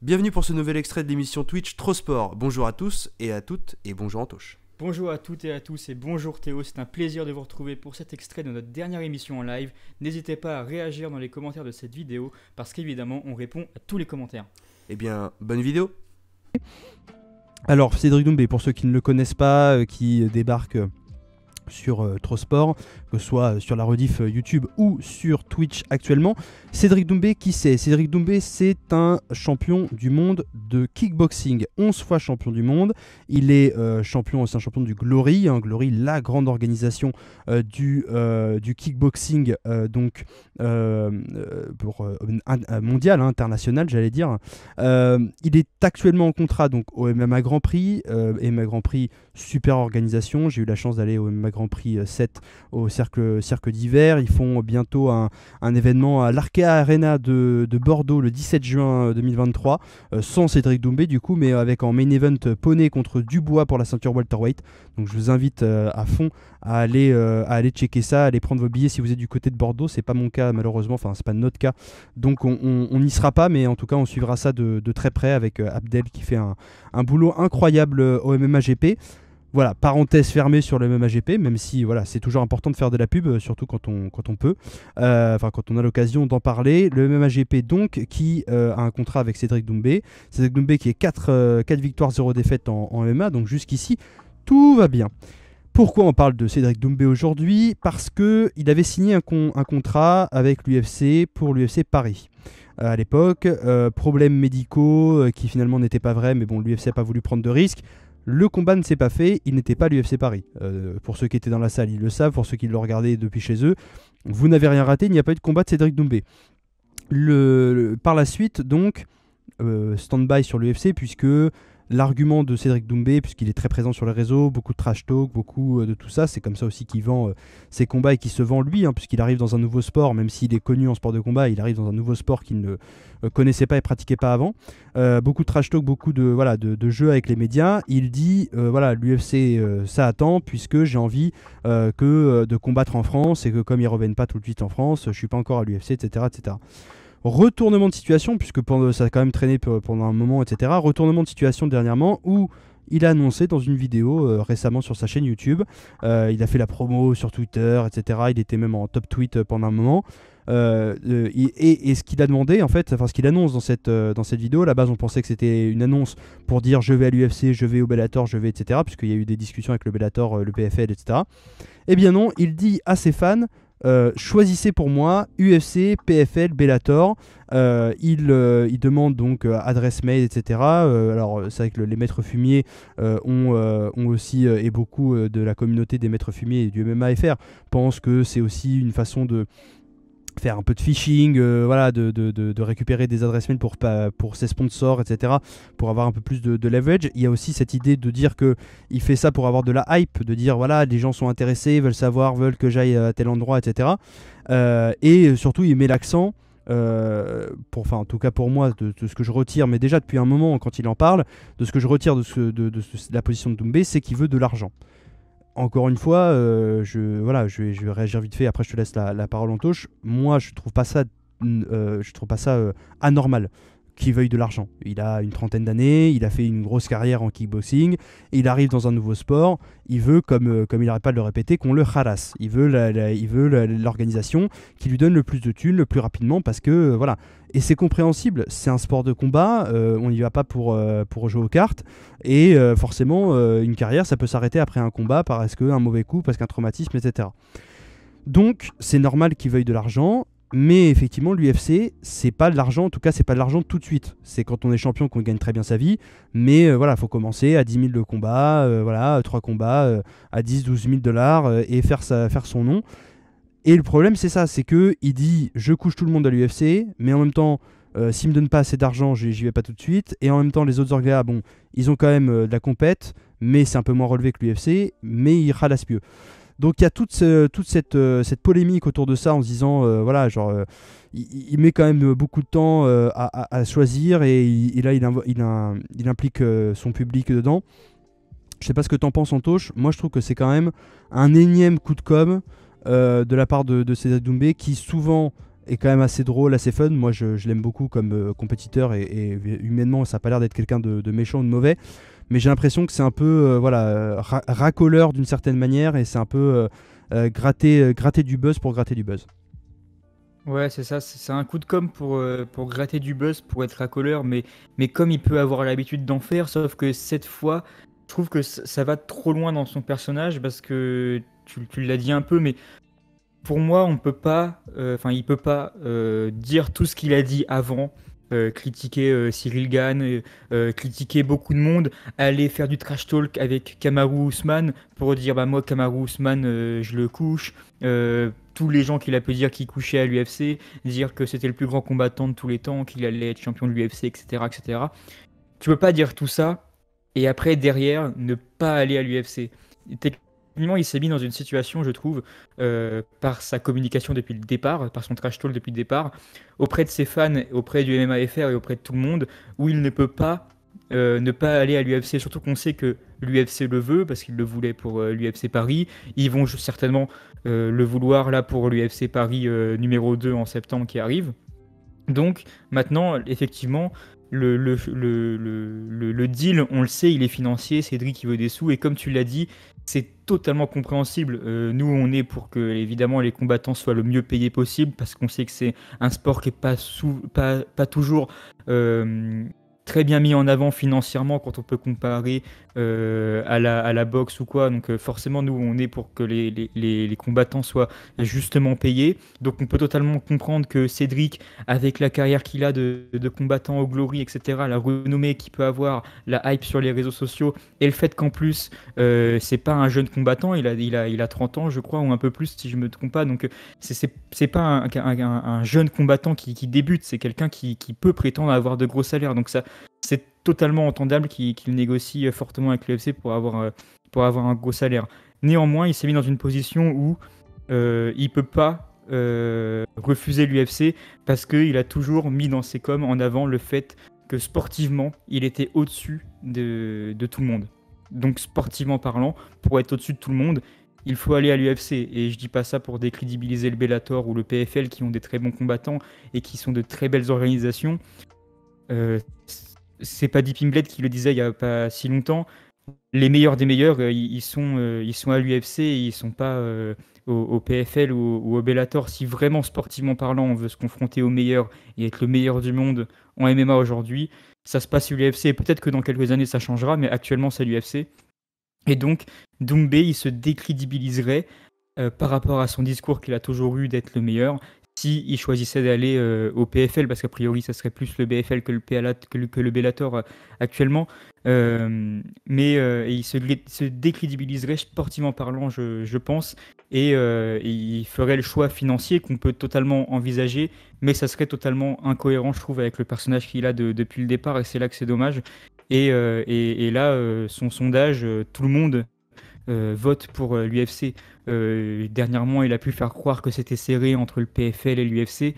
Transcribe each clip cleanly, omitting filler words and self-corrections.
Bienvenue pour ce nouvel extrait de l'émission Twitch Trop Sport. Bonjour à tous et à toutes et bonjour Antoche. Bonjour à toutes et à tous et bonjour Théo, c'est un plaisir de vous retrouver pour cet extrait de notre dernière émission en live. N'hésitez pas à réagir dans les commentaires de cette vidéo parce qu'évidemment on répond à tous les commentaires. Eh bien, bonne vidéo. Alors Cédric Doumbé, pour ceux qui ne le connaissent pas, qui débarque sur Trop Sport, que ce soit sur la rediff YouTube ou sur Twitch actuellement. Cédric Doumbé, qui c'est? Cédric Doumbé, c'est un champion du monde de kickboxing, 11 fois champion du monde. Il est c'est un champion du Glory, Glory, la grande organisation du kickboxing mondial, international, j'allais dire. Il est actuellement en contrat donc au MMA Grand Prix, MMA Grand Prix, super organisation. J'ai eu la chance d'aller au MMA Grand Prix 7 au cirque d'hiver. Ils font bientôt un événement à l'Arkea Arena de Bordeaux le 17 juin 2023, sans Cédric Doumbé du coup, mais avec en main event Poney contre Dubois pour la ceinture welterweight. Donc je vous invite à fond à aller checker ça, à aller prendre vos billets si vous êtes du côté de Bordeaux. C'est pas mon cas malheureusement, enfin c'est pas notre cas, donc on n'y sera pas, mais en tout cas on suivra ça de très près avec Abdel qui fait un boulot incroyable au MMA GP. Voilà, parenthèse fermée sur le MMA GP, même si voilà, c'est toujours important de faire de la pub, surtout quand on peut, quand on a l'occasion d'en parler. Le MMA GP donc, qui a un contrat avec Cédric Doumbé. Cédric Doumbé qui est 4 victoires, 0 défaites en MMA, donc jusqu'ici, tout va bien. Pourquoi on parle de Cédric Doumbé aujourd'hui? Parce qu'il avait signé un contrat avec l'UFC pour l'UFC Paris. À l'époque, problèmes médicaux qui finalement n'étaient pas vrais, mais bon, l'UFC n'a pas voulu prendre de risques. Le combat ne s'est pas fait, il n'était pas à l'UFC Paris. Pour ceux qui étaient dans la salle, ils le savent. Pour ceux qui l'ont regardé depuis chez eux, vous n'avez rien raté, il n'y a pas eu de combat de Cédric Doumbé. Par la suite, donc, stand-by sur l'UFC, puisque l'argument de Cédric Doumbé, puisqu'il est très présent sur les réseaux, beaucoup de trash talk, beaucoup de tout ça, c'est comme ça aussi qu'il vend ses combats et qu'il se vend lui, puisqu'il arrive dans un nouveau sport, même s'il est connu en sport de combat, il arrive dans un nouveau sport qu'il ne connaissait pas et pratiquait pas avant. Beaucoup de trash talk, beaucoup de jeux avec les médias. Il dit l'UFC ça attend, puisque j'ai envie de combattre en France, et que comme ils reviennent pas tout de suite en France, je suis pas encore à l'UFC, etc., etc. Retournement de situation, puisque ça a quand même traîné pendant un moment, etc. Retournement de situation dernièrement où il a annoncé dans une vidéo récemment sur sa chaîne YouTube, il a fait la promo sur Twitter, etc. Il était même en top tweet pendant un moment. Et ce qu'il a demandé, en fait, ce qu'il annonce dans cette vidéo, à la base on pensait que c'était une annonce pour dire je vais à l'UFC, je vais au Bellator, je vais, etc. Puisqu'il y a eu des discussions avec le Bellator, le PFL, etc. Eh bien non, il dit à ses fans, choisissez pour moi UFC, PFL, Bellator. Il demande donc adresse mail, etc. Alors c'est vrai que les maîtres fumiers ont aussi, et beaucoup de la communauté des maîtres fumiers et du MMA FR pensent que c'est aussi une façon de faire un peu de phishing, de récupérer des adresses mail pour ses sponsors, etc., pour avoir un peu plus de leverage. Il y a aussi cette idée de dire qu'il fait ça pour avoir de la hype, de dire voilà, les gens sont intéressés, veulent savoir, veulent que j'aille à tel endroit, etc. Et surtout, il met l'accent, en tout cas pour moi, de ce que je retire, mais déjà depuis un moment quand il en parle, de ce que je retire de la position de Doumbé, c'est qu'il veut de l'argent. Encore une fois, je vais réagir vite fait, après je te laisse la parole en touche. Moi, je trouve pas ça anormal qu'il veuille de l'argent. Il a une trentaine d'années, il a fait une grosse carrière en kickboxing, il arrive dans un nouveau sport, il veut, comme il n'arrête pas de le répéter, qu'on le harasse. Il veut l'organisation qui lui donne le plus de thunes, le plus rapidement, parce que, voilà. Et c'est compréhensible, c'est un sport de combat, on n'y va pas pour jouer aux cartes, et forcément, une carrière, ça peut s'arrêter après un combat, parce qu'un mauvais coup, parce qu'un traumatisme, etc. Donc, c'est normal qu'il veuille de l'argent. Mais effectivement, l'UFC, c'est pas de l'argent, en tout cas, c'est pas de l'argent tout de suite. C'est quand on est champion qu'on gagne très bien sa vie. Mais il faut commencer à 10 000 le combat, 3 combats à 10-12 000 dollars et faire son nom. Et le problème, c'est ça, c'est qu'il dit je couche tout le monde à l'UFC, mais en même temps, s'il me donne pas assez d'argent, j'y vais pas tout de suite. Et en même temps, les autres orgas, ils ont quand même de la compète, mais c'est un peu moins relevé que l'UFC, mais ils ralassent mieux. Donc il y a toute cette polémique autour de ça en se disant, il met quand même beaucoup de temps à choisir et là il implique son public dedans. Je sais pas ce que t'en penses Antoche, moi je trouve que c'est quand même un énième coup de com' de la part de Cédric Doumbé qui souvent est quand même assez drôle, assez fun. Moi, je l'aime beaucoup comme compétiteur et humainement, ça n'a pas l'air d'être quelqu'un de méchant ou de mauvais. Mais j'ai l'impression que c'est un peu racoleur d'une certaine manière et c'est un peu gratter du buzz pour gratter du buzz. Ouais, c'est ça, c'est un coup de com' pour gratter du buzz, pour être racoleur, mais comme il peut avoir l'habitude d'en faire, sauf que cette fois, je trouve que ça va trop loin dans son personnage, parce que tu l'as dit un peu, mais pour moi, on peut pas, il peut pas dire tout ce qu'il a dit avant, critiquer Cyril Gane, critiquer beaucoup de monde, aller faire du trash talk avec Kamaru Usman pour dire bah moi Kamaru Usman je le couche, tous les gens qu'il a pu dire qui couchaient à l'UFC, dire que c'était le plus grand combattant de tous les temps, qu'il allait être champion de l'UFC, etc., etc. Tu peux pas dire tout ça et après derrière ne pas aller à l'UFC. Techniquement, il s'est mis dans une situation, je trouve, par sa communication depuis le départ, par son trash talk depuis le départ, auprès de ses fans, auprès du MMA-FR et auprès de tout le monde, où il ne peut pas ne pas aller à l'UFC. Surtout qu'on sait que l'UFC le veut, parce qu'il le voulait pour l'UFC Paris. Ils vont certainement le vouloir là pour l'UFC Paris numéro 2 en septembre qui arrive. Donc maintenant, effectivement, le deal, on le sait, il est financier, Cédric il veut des sous, et comme tu l'as dit, c'est totalement compréhensible. Nous, on est pour que, évidemment, les combattants soient le mieux payés possible, parce qu'on sait que c'est un sport qui n'est pas toujours très bien mis en avant financièrement quand on peut comparer à la boxe ou quoi. Donc forcément, nous, on est pour que les combattants soient justement payés. Donc on peut totalement comprendre que Cédric, avec la carrière qu'il a de combattant au Glory, etc., la renommée qu'il peut avoir, la hype sur les réseaux sociaux, et le fait qu'en plus, c'est pas un jeune combattant, il a 30 ans, je crois, ou un peu plus, si je me trompe pas. Donc c'est pas un jeune combattant qui débute, c'est quelqu'un qui peut prétendre avoir de gros salaires. Donc ça, c'est totalement entendable qu'il négocie fortement avec l'UFC pour avoir un gros salaire. Néanmoins, il s'est mis dans une position où il peut pas refuser l'UFC parce qu'il a toujours mis dans ses coms en avant le fait que sportivement, il était au-dessus de tout le monde. Donc sportivement parlant, pour être au-dessus de tout le monde, il faut aller à l'UFC. Et je dis pas ça pour décrédibiliser le Bellator ou le PFL qui ont des très bons combattants et qui sont de très belles organisations. C'est pas Deep Blade qui le disait il y a pas si longtemps. Les meilleurs des meilleurs, ils sont à l'UFC et ils sont pas au PFL ou au Bellator. Si vraiment sportivement parlant, on veut se confronter aux meilleurs et être le meilleur du monde en MMA aujourd'hui, ça se passe sur l'UFC. Peut-être que dans quelques années ça changera, mais actuellement c'est l'UFC. Et donc Doumbé, il se décrédibiliserait par rapport à son discours qu'il a toujours eu d'être le meilleur. S'il choisissait d'aller au PFL, parce qu'a priori ça serait plus le BFL que le Bellator actuellement, mais il se décrédibiliserait sportivement parlant, je pense, et il ferait le choix financier qu'on peut totalement envisager, mais ça serait totalement incohérent, je trouve, avec le personnage qu'il a depuis le départ, et c'est là que c'est dommage. Et là, son sondage, tout le monde vote pour l'UFC. Dernièrement, il a pu faire croire que c'était serré entre le PFL et l'UFC.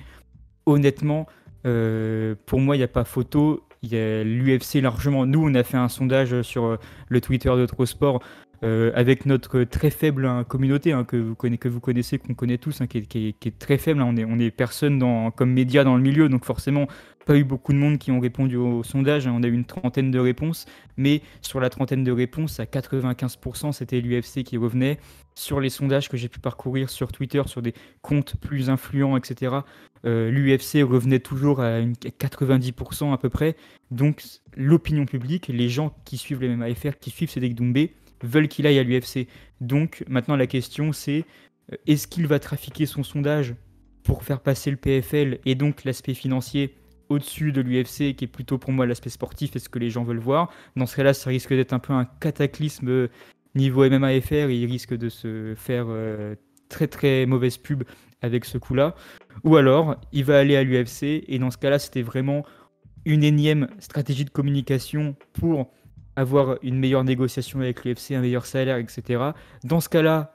Honnêtement, pour moi, il n'y a pas photo. Il y a l'UFC largement. Nous, on a fait un sondage sur le Twitter de Trosport avec notre très faible communauté que vous connaissez, qu'on connaît tous, qui est très faible. On est personne comme média dans le milieu, donc forcément, pas eu beaucoup de monde qui ont répondu au sondage. On a eu une trentaine de réponses, mais sur la trentaine de réponses, à 95%, c'était l'UFC qui revenait. Sur les sondages que j'ai pu parcourir sur Twitter, sur des comptes plus influents, etc., l'UFC revenait toujours à 90% à peu près. Donc l'opinion publique, les gens qui suivent les MMA-FR, qui suivent Cédric Doumbé, veulent qu'il aille à l'UFC. Donc maintenant la question c'est, est-ce qu'il va trafiquer son sondage pour faire passer le PFL et donc l'aspect financier au-dessus de l'UFC, qui est plutôt pour moi l'aspect sportif et ce que les gens veulent voir. Dans ce cas-là, ça risque d'être un peu un cataclysme niveau MMA-FR, et il risque de se faire très très mauvaise pub avec ce coup-là. Ou alors, il va aller à l'UFC, et dans ce cas-là, c'était vraiment une énième stratégie de communication pour avoir une meilleure négociation avec l'UFC, un meilleur salaire, etc. Dans ce cas-là,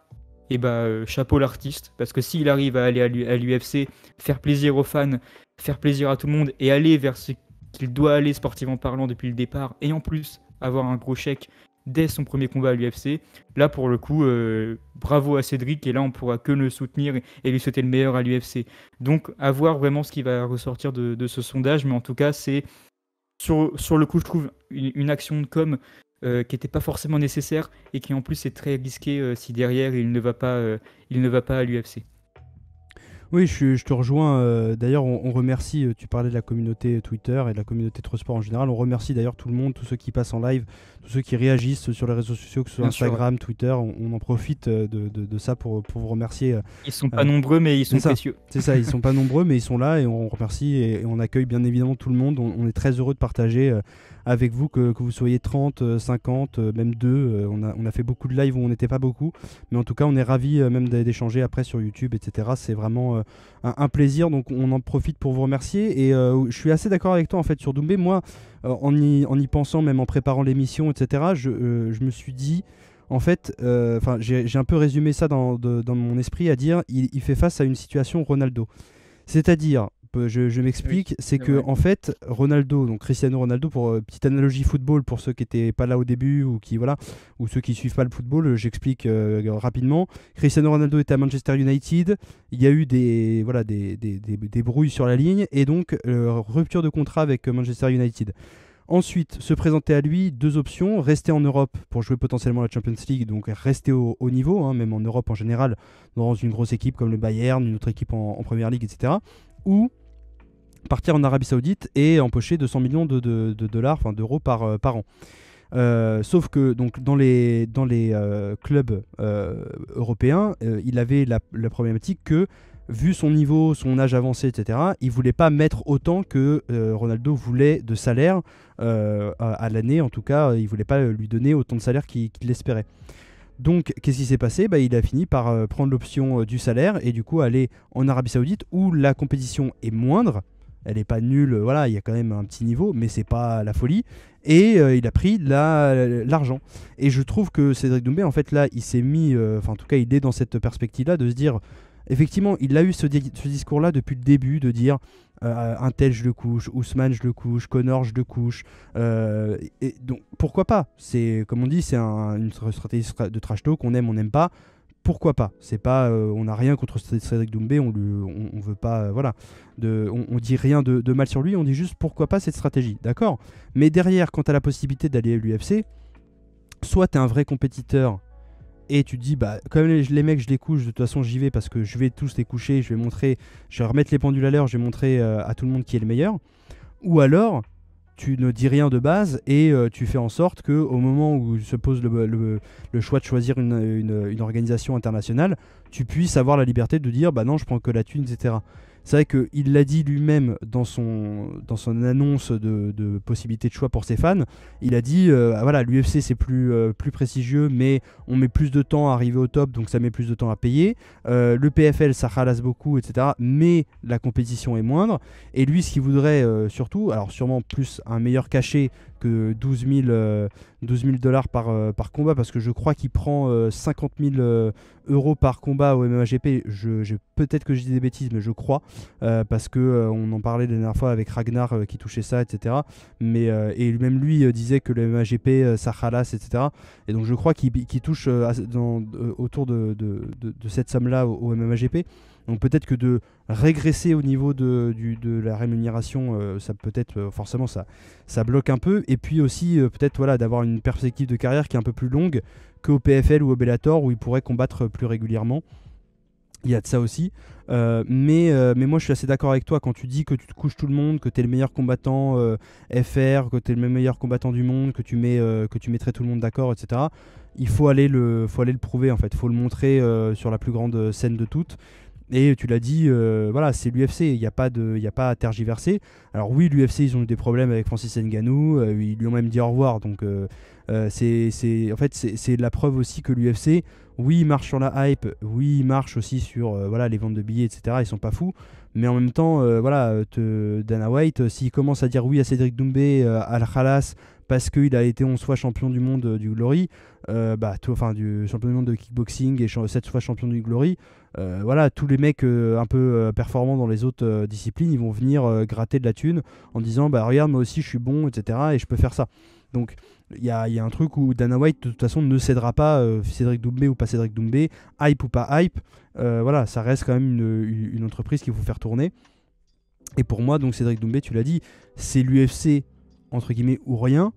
chapeau l'artiste, parce que s'il arrive à aller à l'UFC, faire plaisir aux fans, faire plaisir à tout le monde, et aller vers ce qu'il doit aller sportivement parlant depuis le départ, et en plus avoir un gros chèque dès son premier combat à l'UFC. Là, pour le coup, bravo à Cédric, et là, on pourra que le soutenir et lui souhaiter le meilleur à l'UFC. Donc, à voir vraiment ce qui va ressortir de ce sondage, mais en tout cas, c'est sur le coup, je trouve une action de com qui n'était pas forcément nécessaire et qui en plus est très risquée si derrière il ne va pas à l'UFC. Oui, je te rejoins. D'ailleurs, on remercie, tu parlais de la communauté Twitter et de la communauté Trosport en général. On remercie d'ailleurs tout le monde, tous ceux qui passent en live, tous ceux qui réagissent sur les réseaux sociaux, que ce soit Bien sûr, Instagram, Twitter. On en profite de ça pour vous remercier. Ils sont pas nombreux, mais ils sont c'est ça. précieux. C'est ça, ils sont pas nombreux, mais ils sont là et on remercie et on accueille bien évidemment tout le monde. On est très heureux de partager avec vous, que vous soyez 30, 50, même 2. On a fait beaucoup de lives où on n'était pas beaucoup, mais en tout cas, on est ravis même d'échanger après sur YouTube, etc. C'est vraiment un plaisir, donc on en profite pour vous remercier. Et je suis assez d'accord avec toi en fait sur Doumbé. Moi, en y pensant, même en préparant l'émission, etc., je me suis dit. En fait, j'ai un peu résumé ça dans mon esprit à dire il fait face à une situation Ronaldo. C'est-à-dire, je m'explique, Oui, c'est que ouais. en fait, Ronaldo, donc Cristiano Ronaldo, pour petite analogie football pour ceux qui n'étaient pas là au début ou ou ceux qui suivent pas le football, j'explique rapidement. Cristiano Ronaldo était à Manchester United, il y a eu des brouilles sur la ligne et donc rupture de contrat avec Manchester United. Ensuite, se présenter à lui, 2 options, rester en Europe pour jouer potentiellement la Champions League, donc rester au haut niveau, hein, même en Europe en général, dans une grosse équipe comme le Bayern, une autre équipe en Première Ligue, etc. Ou partir en Arabie Saoudite et empocher 200 millions de dollars, enfin d'euros par an. Sauf que donc, dans les clubs européens, il avait la problématique que, vu son niveau, son âge avancé, etc., il ne voulait pas mettre autant que Ronaldo voulait de salaire à l'année. En tout cas, il ne voulait pas lui donner autant de salaire qu'il espérait. Donc, qu'est-ce qui s'est passé ? Il a fini par prendre l'option du salaire et du coup aller en Arabie Saoudite où la compétition est moindre. Elle n'est pas nulle, voilà, il y a quand même un petit niveau, mais c'est pas la folie. Et il a pris l'argent. Et je trouve que Cédric Doumbé, en fait, là, il s'est mis, en tout cas, il est dans cette perspective-là de se dire, effectivement, il a eu ce discours-là depuis le début, de dire un tel je le couche, Ousmane je le couche, Connor je le couche. Et donc pourquoi pas ? C'est comme on dit, c'est une stratégie de trash talk, on aime, on n'aime pas. Pourquoi pas ? C'est pas, on n'a rien contre Cédric Doumbé, on veut pas, voilà, on dit rien de mal sur lui, on dit juste pourquoi pas cette stratégie, d'accord ? Mais derrière, quand tu as la possibilité d'aller à l'UFC, soit tu es un vrai compétiteur et tu te dis, comme les mecs, je les couche, de toute façon j'y vais parce que je vais tous les coucher, je vais remettre les pendules à l'heure, je vais montrer à tout le monde qui est le meilleur. Ou alors, tu ne dis rien de base et tu fais en sorte qu'au moment où se pose le choix de choisir une organisation internationale, tu puisses avoir la liberté de dire, non, je prends que la thune, etc. C'est vrai qu'il l'a dit lui-même dans son annonce de possibilité de choix pour ses fans. Il a dit, voilà, l'UFC c'est plus prestigieux, mais on met plus de temps à arriver au top, donc ça met plus de temps à payer. Le PFL, ça ralasse beaucoup, etc. Mais la compétition est moindre. Et lui, ce qu'il voudrait surtout, alors sûrement plus un meilleur cachet que 12 000 dollars par combat, parce que je crois qu'il prend 50 000 euros par combat au MMA-GP. Peut-être que je dis des bêtises, mais je crois, parce que on en parlait la dernière fois avec Ragnar qui touchait ça, etc. Mais, et même lui disait que le MMA-GP ça ralasse, etc. Et donc je crois qu'il touche autour de cette somme-là au MMA-GP. Donc peut-être que de régresser au niveau de la rémunération, ça peut-être forcément ça bloque un peu. Et puis aussi peut-être voilà, d'avoir une perspective de carrière qui est un peu plus longue qu'au PFL ou au Bellator où il pourrait combattre plus régulièrement. Il y a de ça aussi. Mais moi je suis assez d'accord avec toi quand tu dis que tu te couches tout le monde, que tu es le meilleur combattant FR, que tu es le meilleur combattant du monde, que tu mettrais tout le monde d'accord, etc. Il faut aller le prouver en fait. Il faut le montrer sur la plus grande scène de toutes. Et tu l'as dit, voilà, c'est l'UFC, il n'y a pas à tergiverser. Alors oui, l'UFC, ils ont eu des problèmes avec Francis Ngannou, ils lui ont même dit au revoir. Donc c'est la preuve aussi que l'UFC, oui, il marche sur la hype, oui, il marche aussi sur voilà, les ventes de billets, etc. Ils sont pas fous. Mais en même temps, voilà, Dana White, s'il commence à dire oui à Cédric Doumbé, à Al Khalas, parce qu'il a été 11 fois champion du monde du Glory, du champion du monde de kickboxing et 7 fois champion du Glory. Voilà, tous les mecs un peu performants dans les autres disciplines, ils vont venir gratter de la thune en disant bah regarde, moi aussi je suis bon, etc. et je peux faire ça. Donc il y a un truc où Dana White de toute façon ne cédera pas, Cédric Doumbé ou pas Cédric Doumbé, hype ou pas hype, voilà, ça reste quand même une entreprise qu'il faut faire tourner. Et pour moi, donc Cédric Doumbé, tu l'as dit, c'est l'UFC entre guillemets ou rien.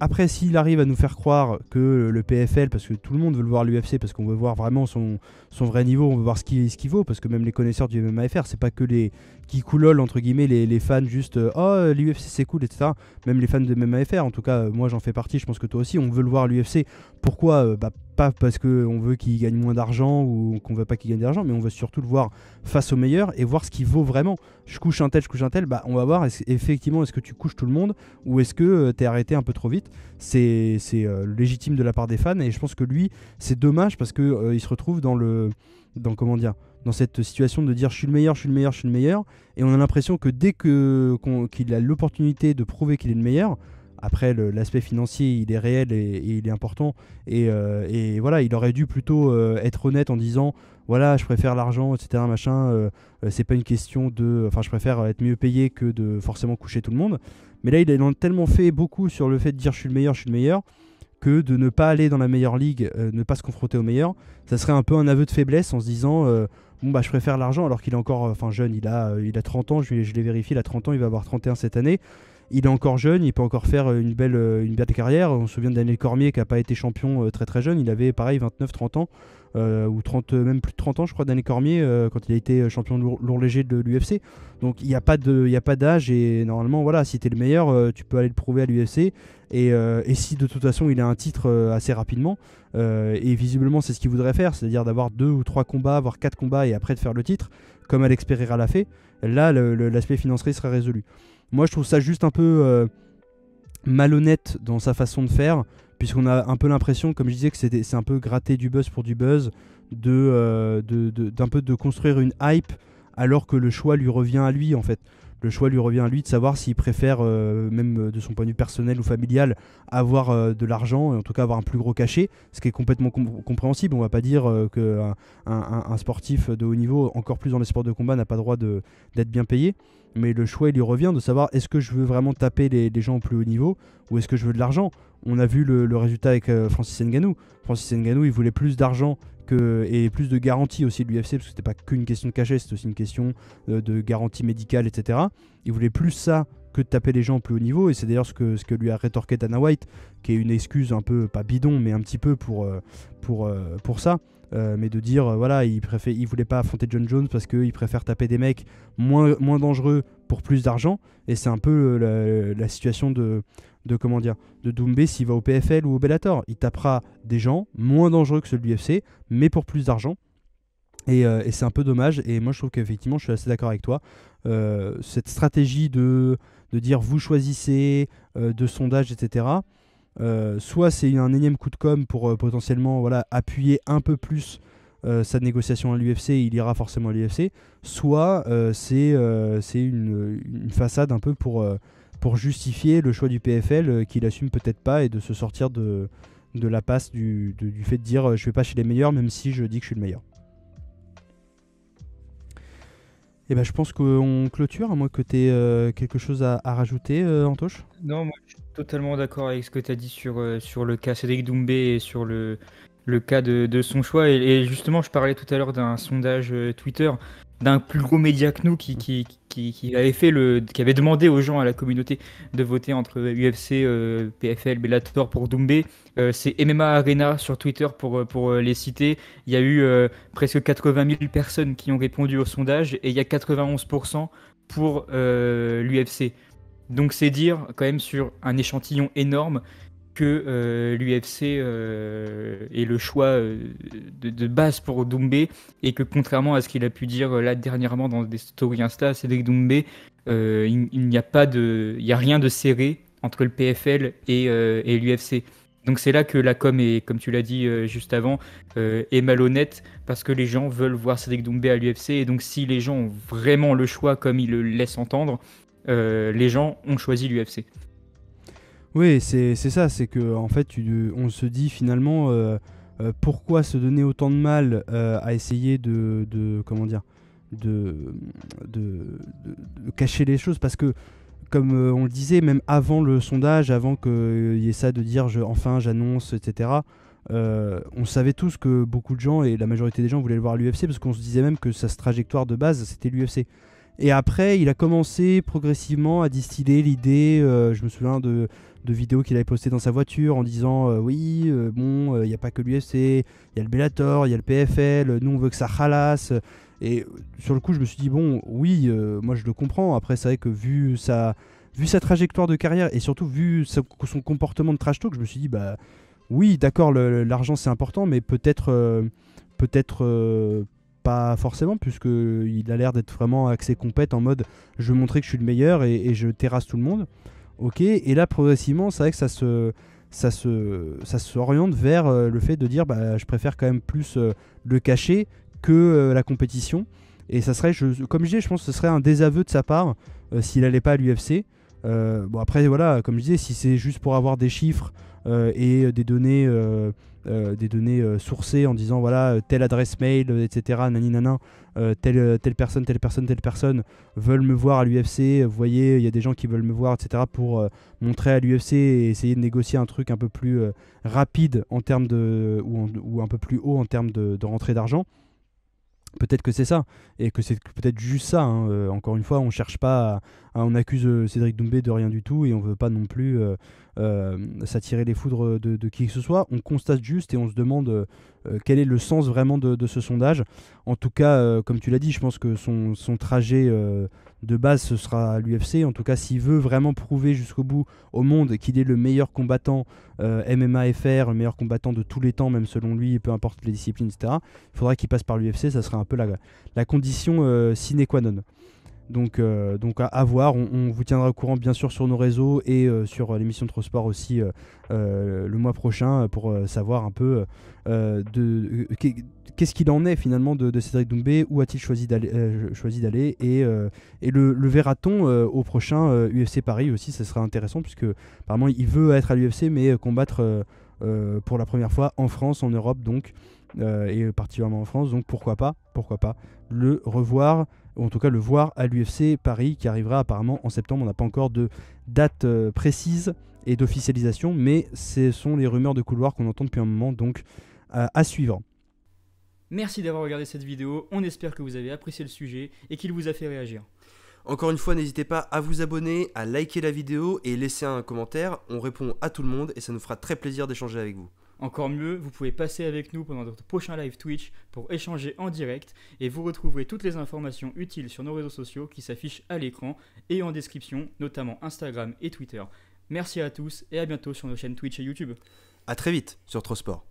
Après, s'il arrive à nous faire croire que le PFL, parce que tout le monde veut le voir l'UFC, parce qu'on veut voir vraiment son vrai niveau, on veut voir ce qu'il vaut, parce que même les connaisseurs du MMAFR, c'est pas que les qui coulolent entre guillemets les fans juste oh l'UFC c'est cool, etc. Même les fans de MMAFR, en tout cas moi j'en fais partie, je pense que toi aussi, on veut le voir l'UFC. Pourquoi pas parce qu'on veut qu'il gagne moins d'argent ou qu'on veut pas qu'il gagne d'argent, mais on veut surtout le voir face aux meilleurs et voir ce qu'il vaut vraiment. Je couche un tel, on va voir effectivement est-ce que tu couches tout le monde ou est-ce que t'es arrêté un peu trop vite. C'est légitime de la part des fans et je pense que lui c'est dommage parce que il se retrouve dans cette situation de dire je suis le meilleur et on a l'impression que dès qu'il a l'opportunité de prouver qu'il est le meilleur. Après, l'aspect financier, il est réel et il est important. Et voilà, il aurait dû plutôt être honnête en disant voilà, je préfère l'argent, etc. Machin. C'est pas une question de. Enfin, je préfère être mieux payé que de forcément coucher tout le monde. Mais là, il a tellement fait beaucoup sur le fait de dire je suis le meilleur, que de ne pas aller dans la meilleure ligue, ne pas se confronter aux meilleurs. Ça serait un peu un aveu de faiblesse en se disant je préfère l'argent alors qu'il est encore jeune. Il a 30 ans, je l'ai vérifié, il a 30 ans, il va avoir 31 cette année. Il est encore jeune, il peut encore faire une belle carrière. On se souvient de Daniel Cormier qui n'a pas été champion très très jeune. Il avait pareil 29-30 ans, ou 30, même plus de 30 ans je crois, Daniel Cormier, quand il a été champion lourd léger de l'UFC. Donc il n'y a pas d'âge et normalement voilà, si tu es le meilleur, tu peux aller le prouver à l'UFC. Et si de toute façon il a un titre assez rapidement, et visiblement c'est ce qu'il voudrait faire, c'est-à-dire d'avoir 2 ou 3 combats, voire 4 combats et après de faire le titre, comme Alex Pereira l'a fait, là l'aspect financier sera résolu. Moi, je trouve ça juste un peu malhonnête dans sa façon de faire, puisqu'on a un peu l'impression, comme je disais, que c'est un peu gratter du buzz pour du buzz, d'un peu de construire une hype, alors que le choix lui revient à lui, en fait. Le choix lui revient à lui de savoir s'il préfère, même de son point de vue personnel ou familial, avoir de l'argent, et en tout cas avoir un plus gros cachet, ce qui est complètement compréhensible. On va pas dire qu'un sportif de haut niveau, encore plus dans les sports de combat, n'a pas le droit d'être bien payé. Mais le choix il lui revient de savoir est-ce que je veux vraiment taper les gens au plus haut niveau ou est-ce que je veux de l'argent. On a vu le résultat avec Francis Ngannou. Francis Ngannou il voulait plus d'argent et plus de garantie aussi de l'UFC, parce que c'était pas qu'une question de cachet, c'était aussi une question de garantie médicale, etc. Il voulait plus ça que de taper les gens au plus haut niveau, et c'est d'ailleurs ce que lui a rétorqué Dana White, qui est une excuse un peu, pas bidon, mais un petit peu pour ça. Mais de dire voilà, il voulait pas affronter John Jones parce qu'il préfère taper des mecs moins dangereux pour plus d'argent, et c'est un peu la situation de Doumbé s'il va au PFL ou au Bellator. Il tapera des gens moins dangereux que ceux de l'UFC, mais pour plus d'argent. Et c'est un peu dommage, et moi je trouve qu'effectivement je suis assez d'accord avec toi. Cette stratégie de dire vous choisissez, de sondage, etc. Soit c'est un énième coup de com' pour potentiellement appuyer un peu plus sa négociation à l'UFC, il ira forcément à l'UFC, soit c'est une façade un peu pour justifier le choix du PFL qu'il assume peut-être pas, et de se sortir de la passe du fait de dire je vais pas chez les meilleurs même si je dis que je suis le meilleur. Et je pense qu'on clôture, à moins que tu aies quelque chose à rajouter, Antoche. Non, moi je suis totalement d'accord avec ce que tu as dit sur le cas Cédric Doumbé et sur le cas de son choix. Et justement, je parlais tout à l'heure d'un sondage Twitter d'un plus gros média que nous qui avait demandé aux gens, à la communauté, de voter entre UFC, PFL, Bellator pour Doumbé. C'est MMA Arena sur Twitter pour les citer. Il y a eu presque 80 000 personnes qui ont répondu au sondage, et il y a 91% pour l'UFC. Donc c'est dire quand même sur un échantillon énorme que l'UFC est le choix de base pour Doumbé, et que contrairement à ce qu'il a pu dire là dernièrement dans des stories Insta, Cédric Doumbé, il n'y a rien de serré entre le PFL et l'UFC. Donc c'est là que la com est, comme tu l'as dit juste avant, est malhonnête, parce que les gens veulent voir Cédric Doumbé à l'UFC, et donc si les gens ont vraiment le choix comme ils le laissent entendre, les gens ont choisi l'UFC. Oui, c'est ça, c'est que en fait, on se dit finalement pourquoi se donner autant de mal à essayer comment dire, de, de cacher les choses, parce que comme on le disait, même avant le sondage, avant qu'il y ait ça de dire enfin j'annonce, etc., on savait tous que beaucoup de gens, et la majorité des gens, voulaient le voir à l'UFC, parce qu'on se disait même que sa trajectoire de base, c'était l'UFC. Et après, il a commencé progressivement à distiller l'idée, je me souviens de vidéos qu'il avait postées dans sa voiture en disant oui, bon, il n'y a pas que l'UFC, il y a le Bellator, il y a le PFL, nous on veut que ça ralasse. Et sur le coup, je me suis dit, bon, oui, moi je le comprends. Après, c'est vrai que vu sa trajectoire de carrière et surtout vu son comportement de trash talk, je me suis dit, bah oui, d'accord, l'argent c'est important, mais peut-être pas forcément, puisqu'il a l'air d'être vraiment axé compète en mode je veux montrer que je suis le meilleur et je terrasse tout le monde. Ok, et là progressivement, c'est vrai que ça s'oriente vers le fait de dire bah, je préfère quand même plus le cacher que la compétition. Et ça serait, comme je disais, je pense que ce serait un désaveu de sa part s'il n'allait pas à l'UFC. Bon après voilà, comme je disais, si c'est juste pour avoir des chiffres et des données sourcées en disant voilà telle adresse mail, etc. Naninana, telle personne veulent me voir à l'UFC. Vous voyez, il y a des gens qui veulent me voir, etc. pour montrer à l'UFC et essayer de négocier un truc un peu plus rapide en termes ou un peu plus haut en termes de rentrée d'argent. Peut-être que c'est ça, et que c'est peut-être juste ça. Hein. Encore une fois, on cherche pas on accuse Cédric Doumbé de rien du tout, et on veut pas non plus s'attirer les foudres de qui que ce soit. On constate juste et on se demande quel est le sens vraiment de ce sondage. En tout cas, comme tu l'as dit, je pense que son trajet de base, ce sera à l'UFC. En tout cas, s'il veut vraiment prouver jusqu'au bout au monde qu'il est le meilleur combattant MMA FR, le meilleur combattant de tous les temps, même selon lui, peu importe les disciplines, etc., il faudra qu'il passe par l'UFC. Ça serait un peu la condition sine qua non. Donc à voir, on vous tiendra au courant bien sûr sur nos réseaux et sur l'émission de Trop Sport aussi le mois prochain pour savoir un peu qu'est-ce qu'il en est finalement de Cédric Doumbé, où a-t-il choisi d'aller et le verra-t-on au prochain UFC Paris aussi. Ça sera intéressant puisque apparemment il veut être à l'UFC mais combattre pour la première fois en France, en Europe donc et particulièrement en France, donc pourquoi pas le revoir, ou en tout cas le voir à l'UFC Paris qui arrivera apparemment en septembre. On n'a pas encore de date précise et d'officialisation, mais ce sont les rumeurs de couloir qu'on entend depuis un moment, donc à suivre. Merci d'avoir regardé cette vidéo, on espère que vous avez apprécié le sujet et qu'il vous a fait réagir. Encore une fois, n'hésitez pas à vous abonner, à liker la vidéo et laisser un commentaire. On répond à tout le monde et ça nous fera très plaisir d'échanger avec vous. Encore mieux, vous pouvez passer avec nous pendant notre prochain live Twitch pour échanger en direct et vous retrouverez toutes les informations utiles sur nos réseaux sociaux qui s'affichent à l'écran et en description, notamment Instagram et Twitter. Merci à tous et à bientôt sur nos chaînes Twitch et YouTube. A très vite sur Trop Sport.